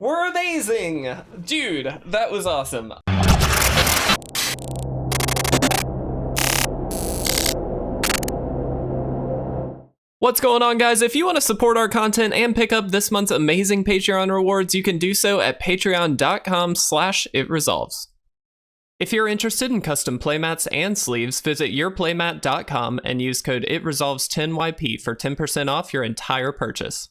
were amazing! Dude, that was awesome. What's going on, guys? If you want to support our content and pick up this month's amazing Patreon rewards, you can do so at patreon.com/itresolves. If you're interested in custom playmats and sleeves, visit yourplaymat.com and use code ITRESOLVES10YP for 10% off your entire purchase.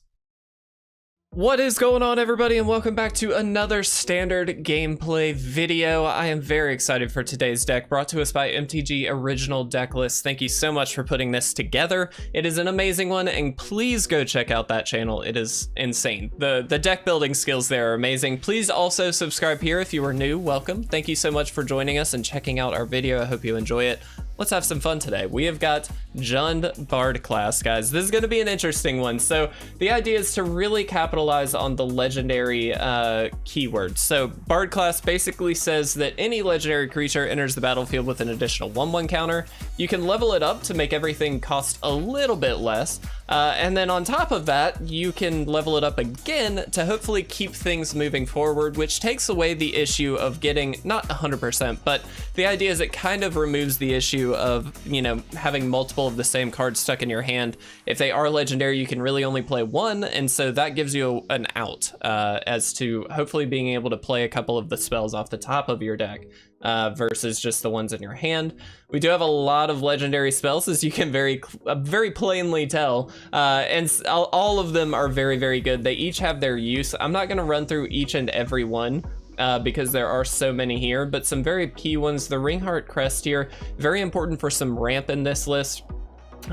What is going on, everybody, and welcome back to another standard gameplay video. I am very excited for today's deck, brought to us by MTG Original Deck List. Thank you so much for putting this together. It is an amazing one, and please go check out that channel. It is insane. The deck building skills there are amazing. Please also subscribe here if you are new. Welcome. Thank you so much for joining us and checking out our video. I hope you enjoy it. Let's have some fun today. We have got Jund Bard class, guys. This is going to be an interesting one. So the idea is to really capitalize on the legendary keywords. So Bard class basically says that any legendary creature enters the battlefield with an additional 1/1 counter. You can level it up to make everything cost a little bit less. And then on top of that, you can level it up again to hopefully keep things moving forward, which takes away the issue of getting, not 100%, but the idea is it kind of removes the issue of, you know, having multiple of the same cards stuck in your hand. If they are legendary, you can really only play one, and so that gives you an out as to hopefully being able to play a couple of the spells off the top of your deck. Versus just the ones in your hand. We do have a lot of legendary spells, as you can very plainly tell, and all of them are very, very good. They each have their use. I'm not going to run through each and every one because there are so many here, but some very key ones. The Ringheart Crest here, very important for some ramp in this list.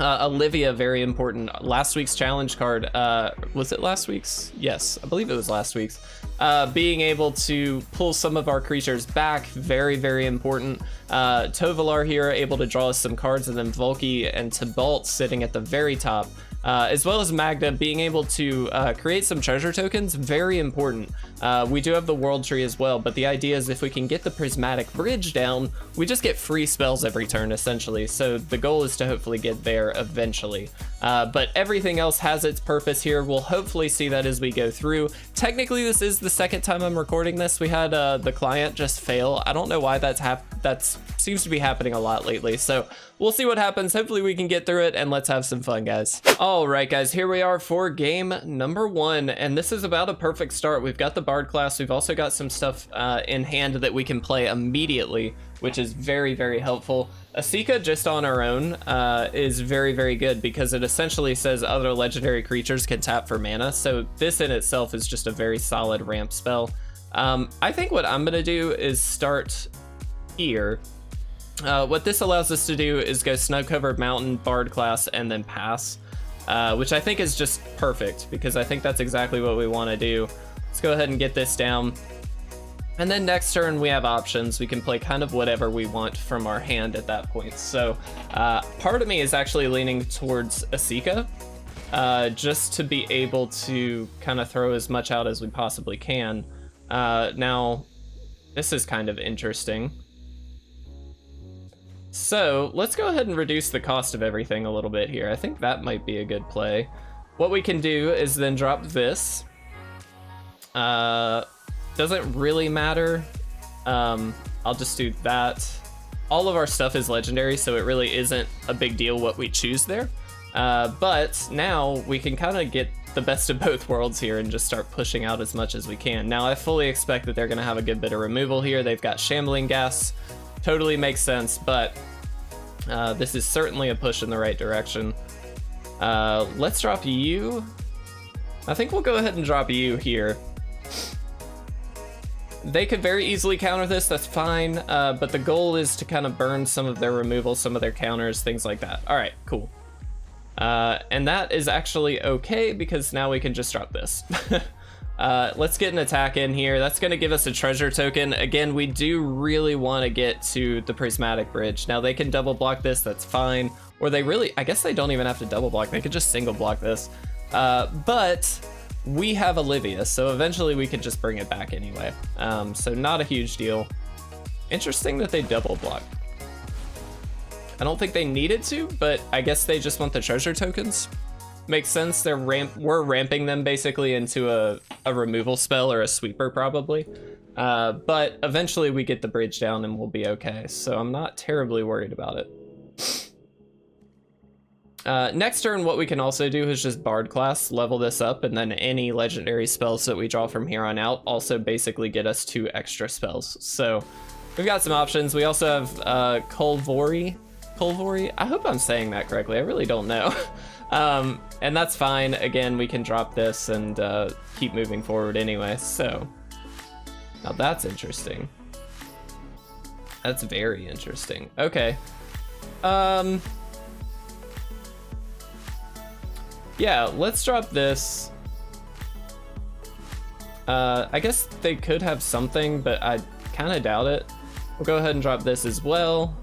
Olivia, very important. Last week's challenge card, was it last week's? Yes, I believe it was last week's. Being able to pull some of our creatures back, very, very important. Tovolar here, able to draw us some cards, and then Valki and Tybalt sitting at the very top. As well as Magda being able to create some treasure tokens, very important. We do have the World Tree as well, but the idea is if we can get the Prismatic Bridge down, we just get free spells every turn, essentially. So the goal is to hopefully get there eventually. But everything else has its purpose here. We'll hopefully see that as we go through. Technically, this is the second time I'm recording this. We had the client just fail. I don't know why that seems to be happening a lot lately. So we'll see what happens. Hopefully we can get through it, and let's have some fun, guys. All right, guys, here we are for game number 1, and this is about a perfect start. We've got the Bard class. We've also got some stuff in hand that we can play immediately, which is very, very helpful. Esika just on her own is very, very good because it essentially says other legendary creatures can tap for mana. So this in itself is just a very solid ramp spell. I think what I'm gonna do is start here. What this allows us to do is go Snug Covered Mountain, Bard class, and then pass, which I think is just perfect because I think that's exactly what we want to do. Let's go ahead and get this down. And then next turn we have options. We can play kind of whatever we want from our hand at that point. So part of me is actually leaning towards Esika, just to be able to kind of throw as much out as we possibly can. Now, this is kind of interesting. So let's go ahead and reduce the cost of everything a little bit here. I think that might be a good play. What we can do is then drop this. Doesn't really matter. I'll just do that. All of our stuff is legendary, so it really isn't a big deal what we choose there. But now we can kind of get the best of both worlds here and just start pushing out as much as we can. Now I fully expect that they're going to have a good bit of removal here. They've got Shambling Gas. Totally makes sense, but this is certainly a push in the right direction. Let's drop you. I think we'll go ahead and drop you here. They could very easily counter this, that's fine, but the goal is to kind of burn some of their removal, some of their counters, things like that. All right, cool. And that is actually okay because now we can just drop this. Let's get an attack in here. That's going to give us a treasure token. Again, we do really want to get to the Prismatic Bridge. Now they can double block this, that's fine. Or they really, I guess they don't even have to double block. They could just single block this. But we have Olivia, so eventually we could just bring it back anyway. So not a huge deal. Interesting that they double block. I don't think they needed to, but I guess they just want the treasure tokens. makes sense. We're ramping them basically into a removal spell or a sweeper probably. But eventually we get the bridge down and we'll be okay. So I'm not terribly worried about it. Next turn, what we can also do is just Bard class, level this up, and then any legendary spells that we draw from here on out also basically get us 2 extra spells. So we've got some options. We also have Kolvori. I hope I'm saying that correctly. I really don't know. And that's fine. Again, we can drop this and keep moving forward anyway. So now that's interesting. That's very interesting. Okay. Yeah, let's drop this. I guess they could have something, but I kind of doubt it. We'll go ahead and drop this as well.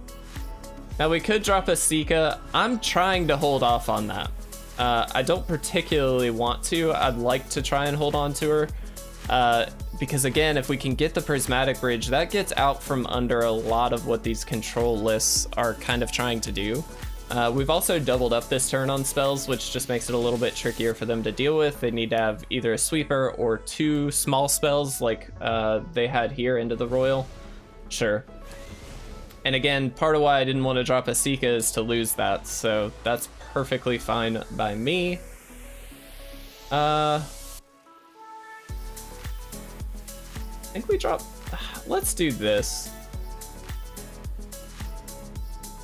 Now we could drop Esika. I'm trying to hold off on that. I don't particularly want to. I'd like to try and hold on to her. Because again, if we can get the Prismatic Bridge, that gets out from under a lot of what these control lists are kind of trying to do. We've also doubled up this turn on spells, which just makes it a little bit trickier for them to deal with. They need to have either a sweeper or 2 small spells like they had here into the Royal. Sure. And again, part of why I didn't want to drop Esika is to lose that, so that's perfectly fine by me. I think we drop... Let's do this.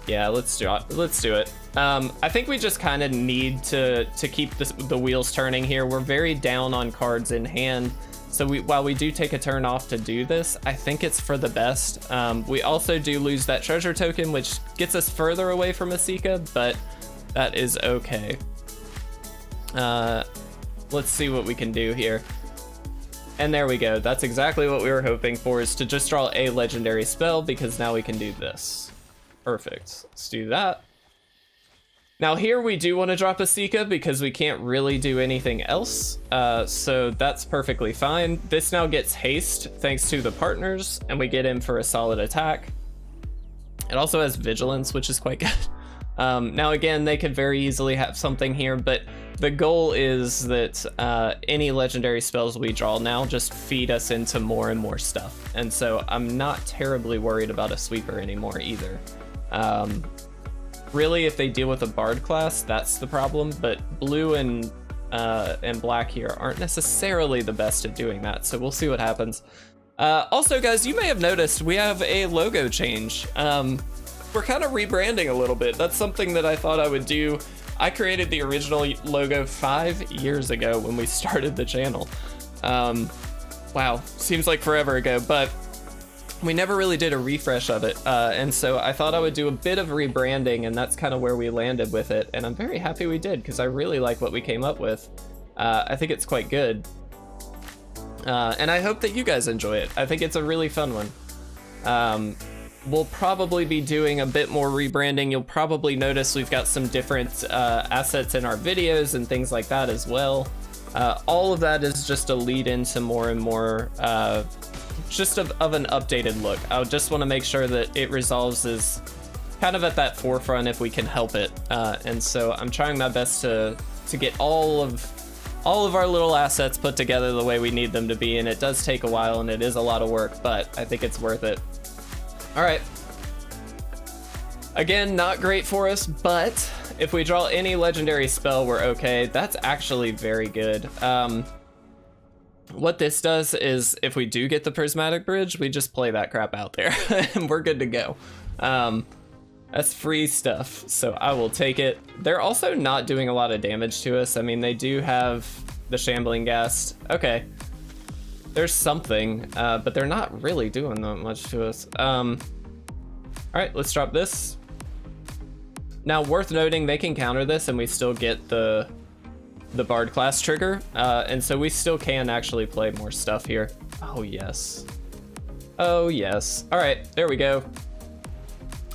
Yeah, let's do it. I think we just kind of need to keep the wheels turning here. We're very down on cards in hand, so while we do take a turn off to do this, I think it's for the best. We also do lose that treasure token, which gets us further away from Esika, but that is okay. Let's see what we can do here. And there we go. That's exactly what we were hoping for, is to just draw a legendary spell, because now we can do this. Perfect. Let's do that. Now here we do want to drop Esika because we can't really do anything else. So that's perfectly fine. This now gets haste thanks to the partners, and we get in for a solid attack. It also has vigilance, which is quite good. Now again, they could very easily have something here, but the goal is that any legendary spells we draw now just feed us into more and more stuff. And so I'm not terribly worried about a sweeper anymore either. Really, if they deal with a Bard class, that's the problem, but blue and black here aren't necessarily the best at doing that, so we'll see what happens. Also, guys, you may have noticed we have a logo change. We're kind of rebranding a little bit. That's something that I thought I would do. I created the original logo 5 years ago when we started the channel. Wow, seems like forever ago, but we never really did a refresh of it. And so I thought I would do a bit of rebranding, and that's kind of where we landed with it. And I'm very happy we did, because I really like what we came up with. I think it's quite good. And I hope that you guys enjoy it. I think it's a really fun one. We'll probably be doing a bit more rebranding. You'll probably notice we've got some different assets in our videos and things like that as well. All of that is just a lead into more and more just of an updated look. I just want to make sure that It Resolves is kind of at that forefront if we can help it. And so I'm trying my best to get all of our little assets put together the way we need them to be, and it does take a while and it is a lot of work, but I think it's worth it. All right. Again, not great for us, but if we draw any legendary spell, we're okay. That's actually very good. What this does is if we do get the Prismatic Bridge, we just play that crap out there and we're good to go. That's free stuff, so I will take it. They're also not doing a lot of damage to us. I mean, they do have the Shambling Ghast. Okay. There's something, but they're not really doing that much to us. All right, let's drop this. Now, worth noting, they can counter this and we still get the Bard class trigger. And so we still can actually play more stuff here. Oh, yes. Oh, yes. All right, there we go.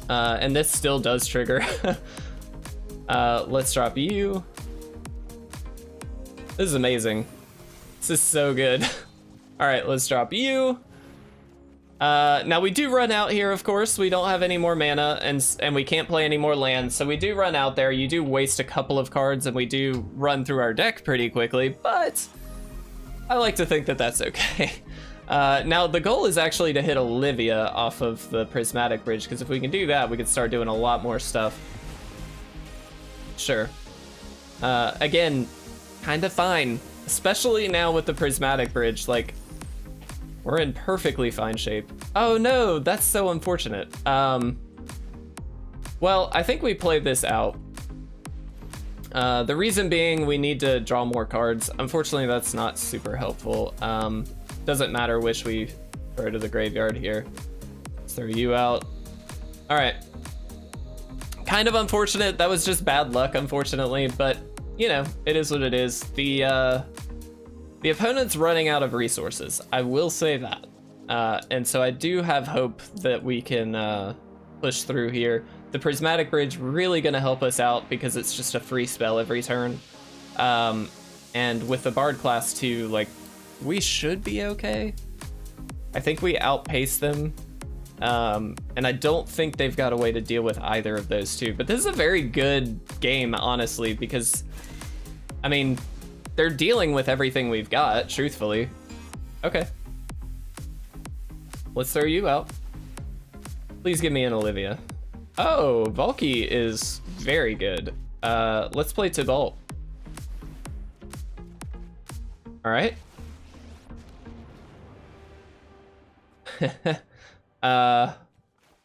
And this still does trigger. Let's drop you. This is amazing. This is so good. All right, let's drop you. Now we do run out here, of course. We don't have any more mana, and we can't play any more lands, so we do run out there. You do waste a couple of cards, and we do run through our deck pretty quickly, but I like to think that that's okay. Now the goal is actually to hit Olivia off of the Prismatic Bridge, because if we can do that, we can start doing a lot more stuff. Sure. Again, kind of fine, especially now with the Prismatic Bridge. Like, we're in perfectly fine shape. Oh no, that's so unfortunate. Well, I think we played this out. The reason being we need to draw more cards. Unfortunately, that's not super helpful. Doesn't matter which we throw to the graveyard here. Let's throw you out. All right. Kind of unfortunate. That was just bad luck, unfortunately, but you know, it is what it is. The opponent's running out of resources, I will say that. And so I do have hope that we can push through here. The Prismatic Bridge really gonna help us out because it's just a free spell every turn. And with the Bard class too, like, we should be okay. I think we outpace them. And I don't think they've got a way to deal with either of those two. But this is a very good game, honestly, because, I mean, they're dealing with everything we've got, truthfully. Okay. Let's throw you out. Please give me an Olivia. Oh, Valki is very good. Let's play Tibalt. All right.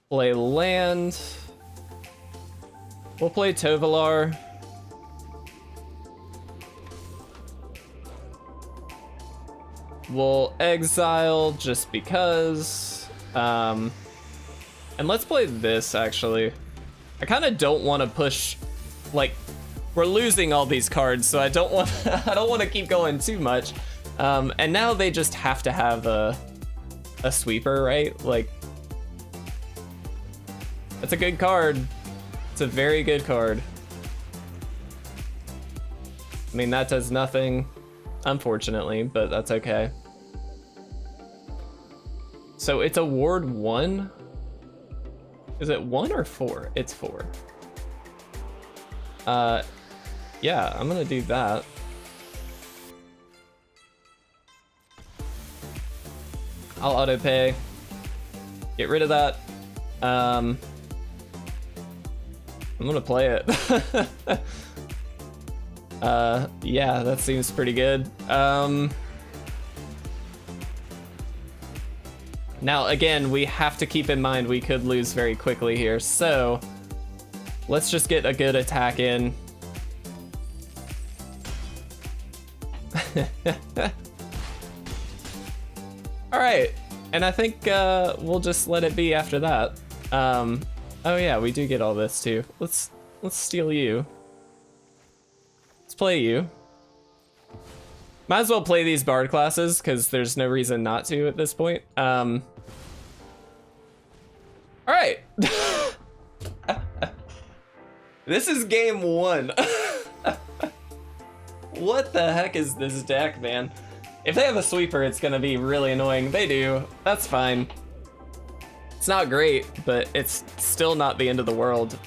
Play land. We'll play Tovolar. We'll exile just because. And let's play this, actually. I kind of don't want to push, like, we're losing all these cards, so I don't want to keep going too much. And now they just have to have a sweeper, right? Like, that's a good card. It's a very good card. I mean, that does nothing, unfortunately, but that's okay. So it's a ward 1? Is it 1 or 4? It's 4. Yeah, I'm gonna do that. I'll auto pay. Get rid of that. I'm gonna play it. Yeah, that seems pretty good. Now, again, we have to keep in mind we could lose very quickly here, so let's just get a good attack in. All right, and I think we'll just let it be after that. Oh yeah, we do get all this too. Let's steal you. Let's play you. Might as well play these Bard classes because there's no reason not to at this point. All right. This is game 1. What the heck is this deck, man? If they have a sweeper, it's gonna be really annoying. They do. That's fine. It's not great, but it's still not the end of the world.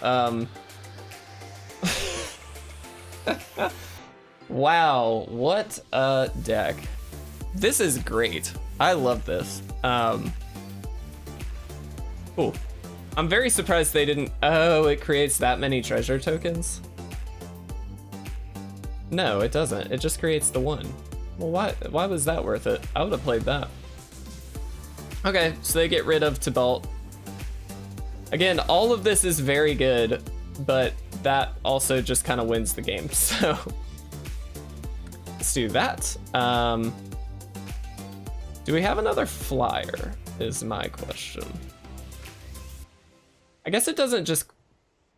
Wow, what a deck. This is great. I love this. Cool. I'm very surprised they didn't... Oh, it creates that many treasure tokens? No, it doesn't. It just creates the 1. Well, why was that worth it? I would have played that. Okay, so they get rid of Tibalt. Again, all of this is very good, but that also just kind of wins the game, so... Let's do that. Do we have another flyer, is my question. I guess it doesn't just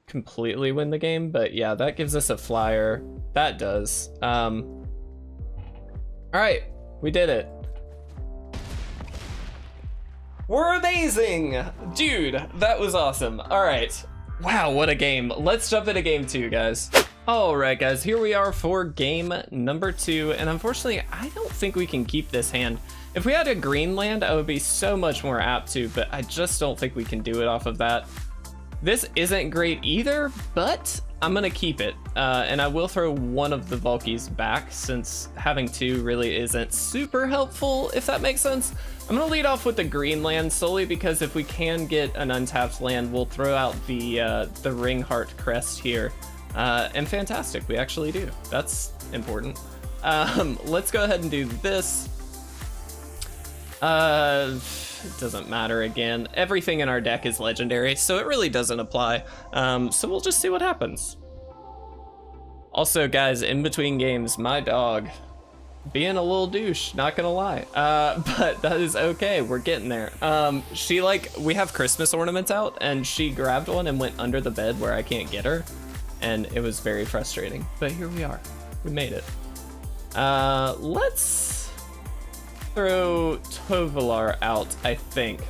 completely win the game, but yeah, that gives us a flyer. That does. All right, we did it. We're amazing! Dude, that was awesome. All right. Wow, what a game. Let's jump into game 2, guys. All right, guys, here we are for game number 2, and unfortunately, I don't think we can keep this hand. If we had a green land, I would be so much more apt to, but I just don't think we can do it off of that. This isn't great either, but I'm gonna keep it. And I will throw one of the Valkis back, since having two really isn't super helpful, if that makes sense. I'm gonna lead off with the green land solely because if we can get an untapped land, we'll throw out the Ringheart Crest here. And fantastic, we actually do. That's important. Let's go ahead and do this. It doesn't matter again. Everything in our deck is legendary, so it really doesn't apply. So we'll just see what happens. Also, guys, in between games, my dog being a little douche, not gonna lie. But that is okay, we're getting there. She we have Christmas ornaments out, and she grabbed one and went under the bed where I can't get her. And it was very frustrating, but here we are. We made it. Let's throw Tovolar out, I think.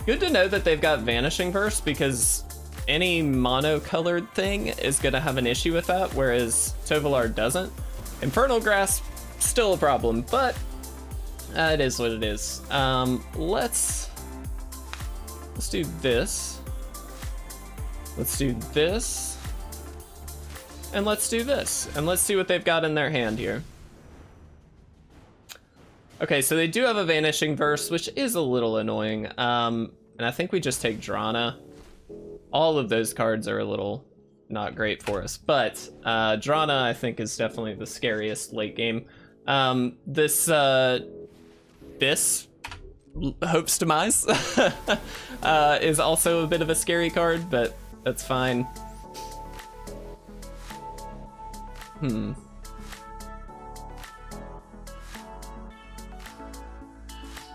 Good to know that they've got Vanishing Verse, because any mono-colored thing is gonna have an issue with that, whereas Tovolar doesn't. Infernal Grasp, still a problem, but it is what it is. Let's do this. Let's do this. And let's do this. And let's see what they've got in their hand here. Okay, so they do have a Vanishing Verse, which is a little annoying. And I think we just take Drana. All of those cards are a little not great for us, but Drana, I think, is definitely the scariest late game. This Hope's Demise is also a bit of a scary card, but that's fine.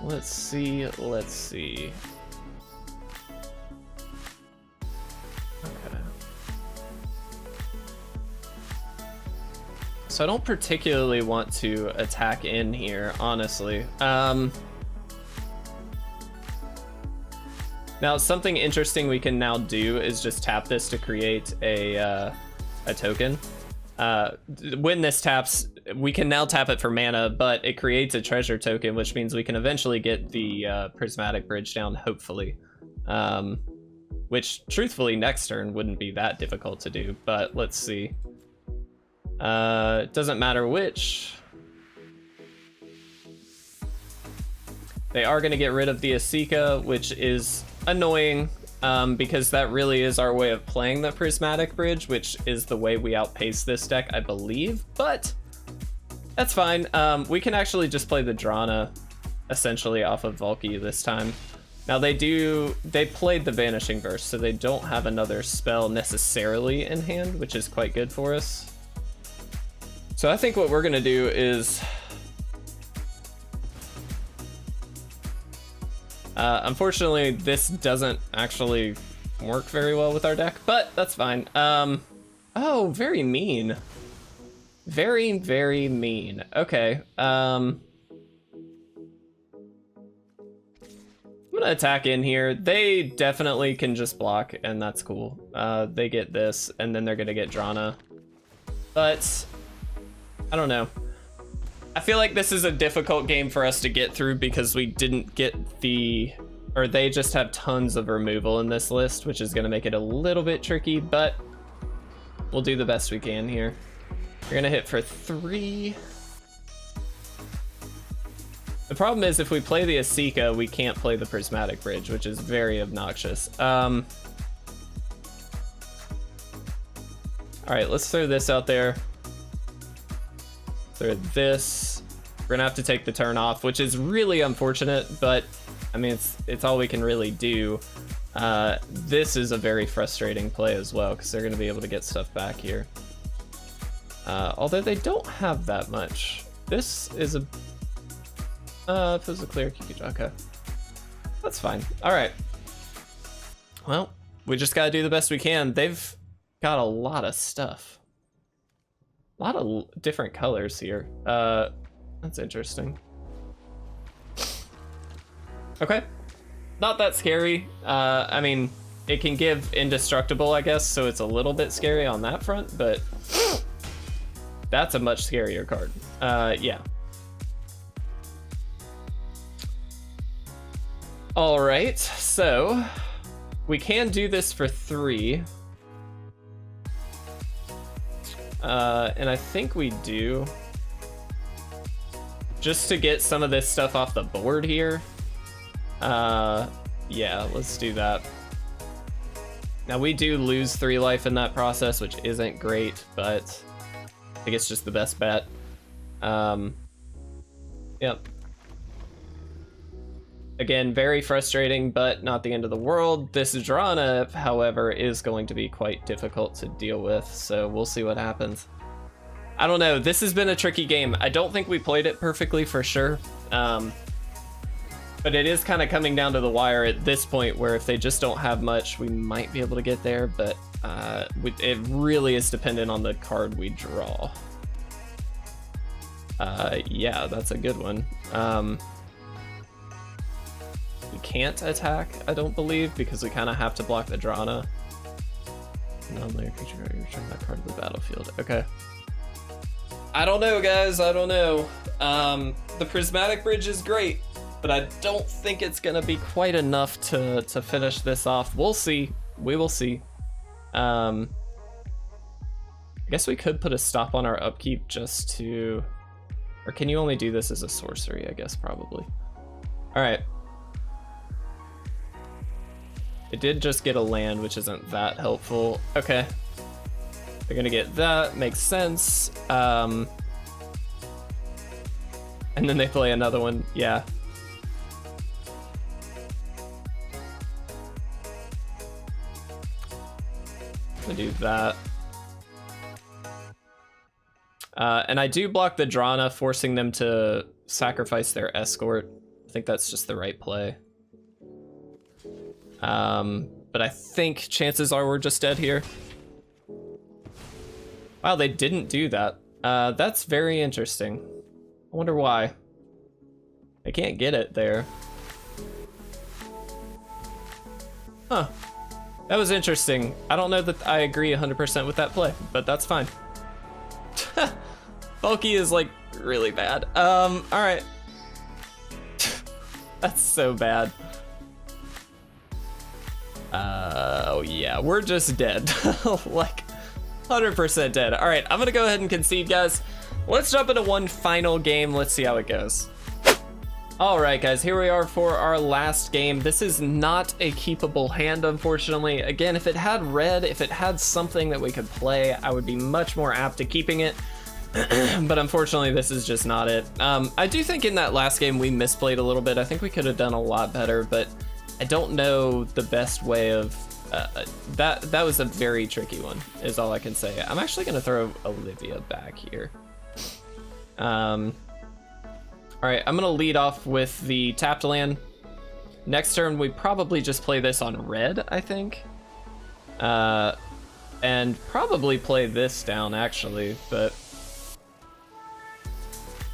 Let's see. Okay. So I don't particularly want to attack in here, honestly. Now, something interesting we can now do is just tap this to create a token. When this taps, we can now tap it for mana, but it creates a treasure token, which means we can eventually get the Prismatic Bridge down, hopefully. Which, truthfully, next turn wouldn't be that difficult to do, but let's see. It doesn't matter which. They are going to get rid of the Esika, which is annoying. Because that really is our way of playing the Prismatic Bridge, which is the way we outpace this deck, I believe, but that's fine. We can actually just play the Drana essentially off of Valki this time. Now they played the Vanishing Verse, so they don't have another spell necessarily in hand, which is quite good for us. So I think what we're gonna do is unfortunately, this doesn't actually work very well with our deck, but that's fine. Oh, very mean. Very, very mean. Okay. I'm gonna attack in here. They definitely can just block, and that's cool. They get this, and then they're gonna get Drana. But I don't know. I feel like this is a difficult game for us to get through because we didn't get or they just have tons of removal in this list, which is gonna make it a little bit tricky, but we'll do the best we can here. You're gonna hit for 3. The problem is if we play the Esika, we can't play the Prismatic Bridge, which is very obnoxious. All right, let's throw this out there. Throw this. We're gonna have to take the turn off, which is really unfortunate, but I mean, it's all we can really do. This is a very frustrating play as well, because they're gonna be able to get stuff back here. Although they don't have that much. This is a, if it was a cleric, you could, okay. That's fine, all right. Well, we just gotta do the best we can. They've got a lot of stuff. A lot of different colors here. That's interesting. Okay, not that scary. I mean, it can give indestructible, I guess, so it's a little bit scary on that front, but that's a much scarier card. Yeah. All right, so we can do this for 3. And I think we do. Just to get some of this stuff off the board here. Yeah, let's do that. Now we do lose 3 life in that process, which isn't great, but I think it's just the best bet. Yep. Again, very frustrating, but not the end of the world. This Drana, however, is going to be quite difficult to deal with, so we'll see what happens. I don't know, this has been a tricky game. I don't think we played it perfectly for sure. But it is kind of coming down to the wire at this point where if they just don't have much, we might be able to get there, but it really is dependent on the card we draw. Yeah, that's a good one. We can't attack, I don't believe, because we kind of have to block the Drana. Non-layer creature, you return that card to the battlefield. Okay. I don't know, guys, I don't know. The Prismatic Bridge is great, but I don't think it's gonna be quite enough to finish this off. We'll see. We will see. I guess we could put a stop on our upkeep just to... Or can you only do this as a sorcery? I guess probably. All right. It did just get a land, which isn't that helpful. Okay. They're gonna get that, makes sense. And then they play another one, yeah. I'm gonna do that. And I do block the Drana, forcing them to sacrifice their escort. I think that's just the right play. But I think chances are we're just dead here. Wow, they didn't do that. That's very interesting. I wonder why. They can't get it there. Huh. That was interesting. I don't know that I agree 100% with that play, but that's fine. Valki is like really bad. All right. That's so bad. Oh yeah, we're just dead. Like 100% dead. All right, I'm gonna go ahead and concede, guys. Let's jump into one final game. Let's see how it goes. All right, guys, here we are for our last game. This is not a keepable hand, unfortunately. Again, if it had red, if it had something that we could play, I would be much more apt to keeping it. But unfortunately, this is just not it. I do think in that last game we misplayed a little bit. I think we could have done a lot better, but I don't know the best way of... that was a very tricky one, is all I can say. I'm actually going to throw Olivia back here. All right, I'm going to lead off with the tapped land. Next turn, we probably just play this on red, I think. And probably play this down, actually, but...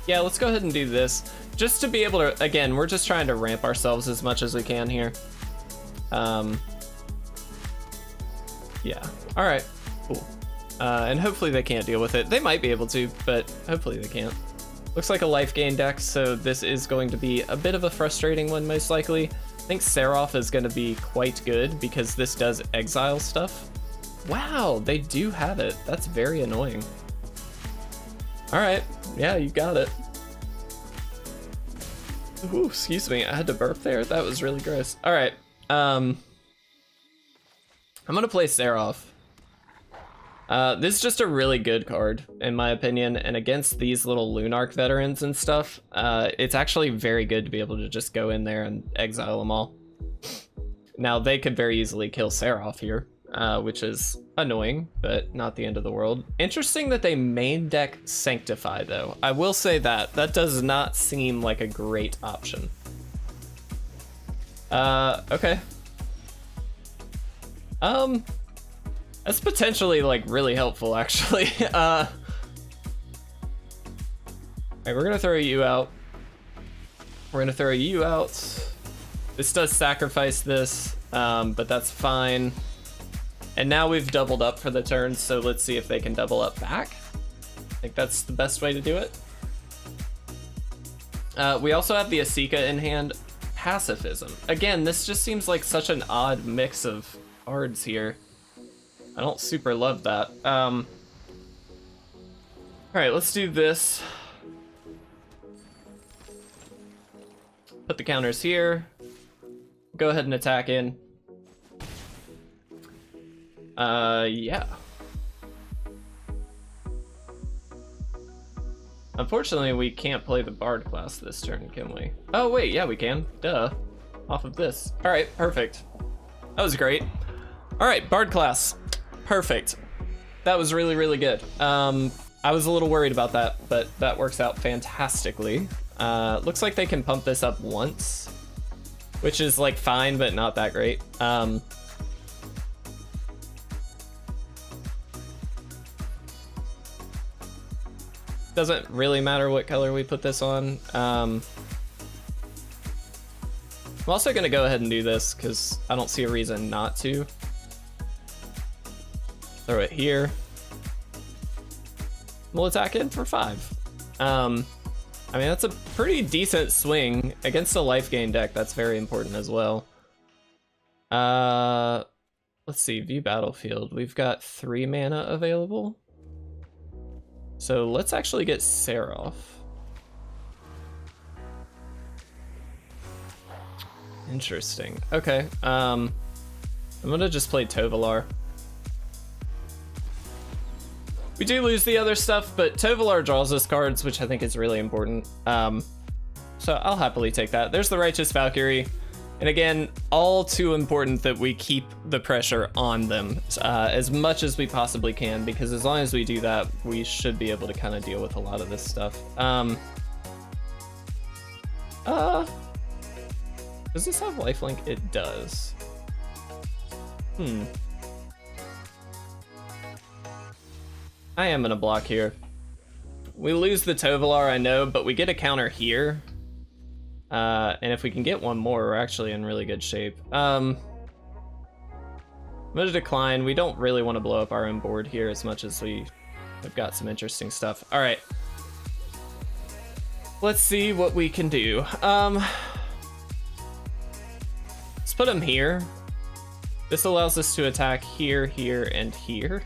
Yeah, let's go ahead and do this. Just to be able to, again, we're just trying to ramp ourselves as much as we can here. Yeah, all right, cool. And hopefully they can't deal with it. They might be able to, but hopefully they can't. Looks like a life gain deck, so this is going to be a bit of a frustrating one, most likely. I think Sarulf is going to be quite good because this does exile stuff. Wow, they do have it. That's very annoying. All right, yeah, you got it. Ooh, excuse me, I had to burp there. That was really gross. All right, I'm gonna play Sarulf. This is just a really good card, in my opinion, and against these little Lunarch veterans and stuff, it's actually very good to be able to just go in there and exile them all. Now, they could very easily kill Sarulf here, which is annoying, but not the end of the world. Interesting that they main deck Sanctify, though. I will say that. That does not seem like a great option. Okay. That's potentially, like, really helpful, actually. Alright, we're gonna throw you out. We're gonna throw you out. This does sacrifice this, but that's fine. And now we've doubled up for the turn, so let's see if they can double up back. I think that's the best way to do it. We also have the Esika in hand. Pacifism. Again, this just seems like such an odd mix of cards here. I don't super love that. All right, let's do this. Put the counters here. Go ahead and attack in. Yeah. Unfortunately, we can't play the Bard class this turn, can we? Oh, wait, yeah, we can. Duh. Off of this. All right, perfect. That was great. All right, Bard class. Perfect. That was really, really good. I was a little worried about that, but that works out fantastically. Looks like they can pump this up once, which is like fine, but not that great. Doesn't really matter what color we put this on. I'm also gonna go ahead and do this because I don't see a reason not to. Throw it here. We'll attack in for 5. I mean, that's a pretty decent swing against a life gain deck. That's very important as well. Let's see, view battlefield. We've got 3 mana available. So let's actually get Sarulf. Interesting. Okay. I'm gonna just play Tovolar. We do lose the other stuff, but Tovolar draws us cards, which I think is really important. So I'll happily take that. There's the Righteous Valkyrie. And again, all too important that we keep the pressure on them as much as we possibly can, because as long as we do that, we should be able to kind of deal with a lot of this stuff. Does this have lifelink? It does. I am gonna block here. We lose the Tovolar, I know, but we get a counter here. And if we can get one more, we're actually in really good shape. I'm gonna decline. We don't really want to blow up our own board here as much as we have got some interesting stuff. All right. Let's see what we can do. Let's put him here. This allows us to attack here, here, and here.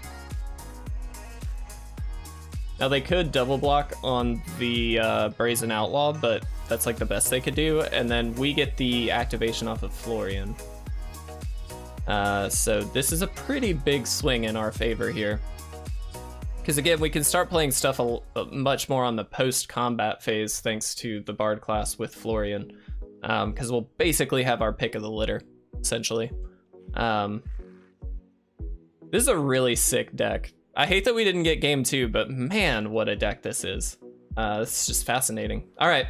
Now they could double block on the Brazen Outlaw, but that's like the best they could do. And then we get the activation off of Florian. So this is a pretty big swing in our favor here. Because again, we can start playing stuff much more on the post-combat phase thanks to the Bard class with Florian. Because we'll basically have our pick of the litter, essentially. This is a really sick deck. I hate that we didn't get game 2, but man, what a deck this is. This is just fascinating. All right.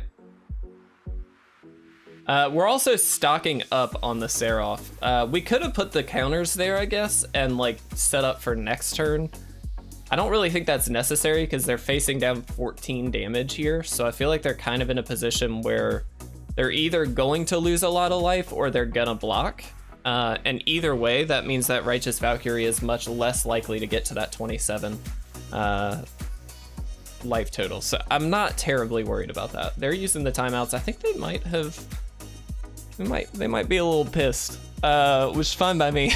We're also stocking up on the Sarulf. We could have put the counters there, I guess, and like set up for next turn. I don't really think that's necessary because they're facing down 14 damage here. So I feel like they're kind of in a position where they're either going to lose a lot of life or they're gonna block. And either way, that means that Righteous Valkyrie is much less likely to get to that 27 life total. So I'm not terribly worried about that. They're using the timeouts. I think they might have... They might be a little pissed, which is fine by me.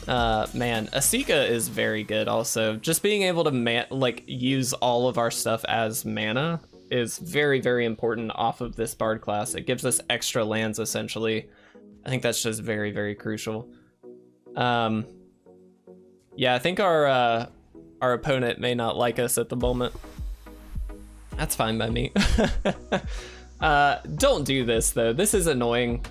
Man, Esika is very good also. Just being able to use all of our stuff as mana is very, very important off of this Bard class. It gives us extra lands, essentially. I think that's just very, very crucial. Yeah, I think our opponent may not like us at the moment. That's fine by me. Don't do this, though. This is annoying.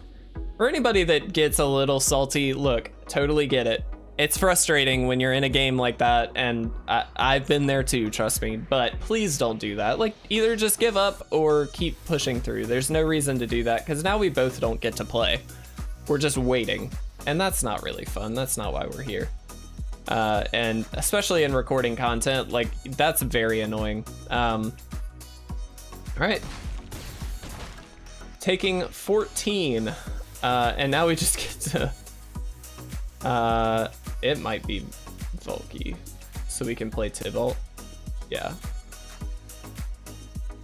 For anybody that gets a little salty, look, totally get it. It's frustrating when you're in a game like that, and I've been there too, trust me, but please don't do that. Like, either just give up or keep pushing through. There's no reason to do that, because now we both don't get to play. We're just waiting, and that's not really fun. That's not why we're here. And especially in recording content, like, that's very annoying. All right. Taking 14, and now we just get to... it might be Valki, so we can play Tibalt. Yeah.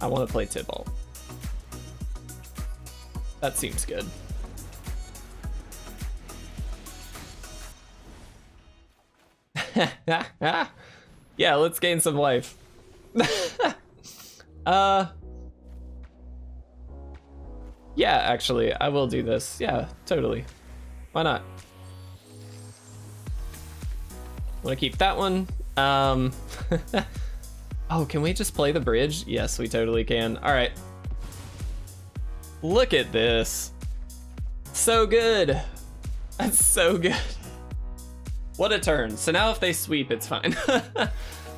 I want to play Tibalt. That seems good. Yeah, let's gain some life. Yeah, actually, I will do this. Yeah, totally. Why not? Want to keep that one. Oh, can we just play the bridge? Yes, we totally can. All right. Look at this. So good. That's so good. What a turn. So now if they sweep, it's fine.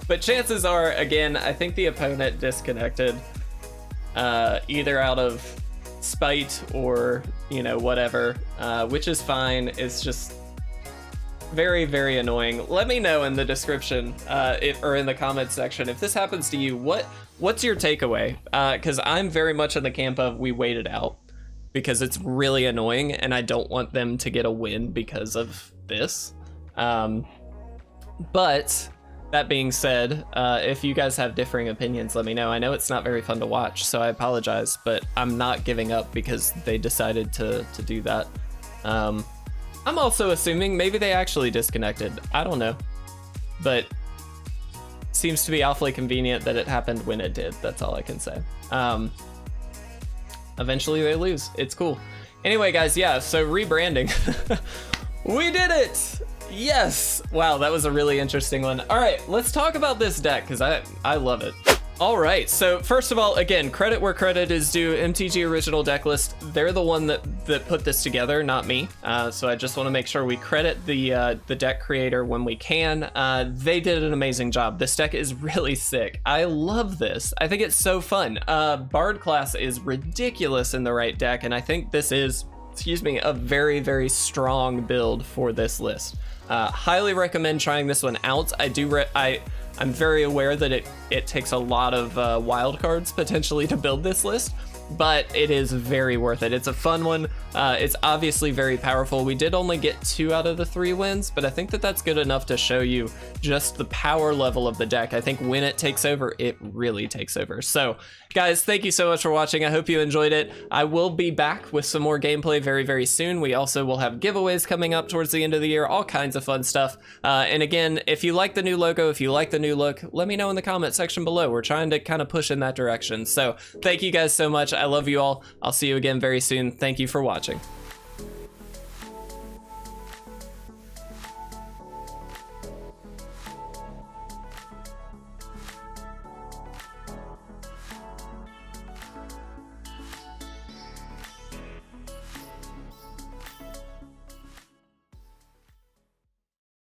But chances are, again, I think the opponent disconnected either out of spite or, you know, whatever, which is fine. It's just very, very annoying. Let me know in the description or in the comments section if this happens to you. What's your takeaway? Because I'm very much in the camp of we wait it out because it's really annoying and I don't want them to get a win because of this. But that being said, if you guys have differing opinions, let me know. I know it's not very fun to watch, so I apologize, but I'm not giving up because they decided to do that. I'm also assuming maybe they actually disconnected. I don't know, but seems to be awfully convenient that it happened when it did. That's all I can say. Eventually they lose. It's cool. Anyway, guys, yeah, so rebranding. We did it! Yes! Wow, that was a really interesting one. All right, let's talk about this deck, because I love it. All right, so first of all, again, credit where credit is due. MTG Original Deck List, they're the one that put this together, not me. So I just want to make sure we credit the deck creator when we can. They did an amazing job. This deck is really sick. I love this. I think it's so fun. Bard class is ridiculous in the right deck, and I think this is, excuse me, a very, very strong build for this list. Highly recommend trying this one out. I'm very aware that it takes a lot of wild cards potentially to build this list, but it is very worth it. It's a fun one. It's obviously very powerful. We did only get 2 out of the 3 wins, but I think that that's good enough to show you just the power level of the deck. I think when it takes over, it really takes over. So guys, thank you so much for watching. I hope you enjoyed it. I will be back with some more gameplay very, very soon. We also will have giveaways coming up towards the end of the year, all kinds of fun stuff. And again, if you like the new logo, if you like the new look, let me know in the comment section below. We're trying to kind of push in that direction. So thank you guys so much. I love you all. I'll see you again very soon. Thank you for watching.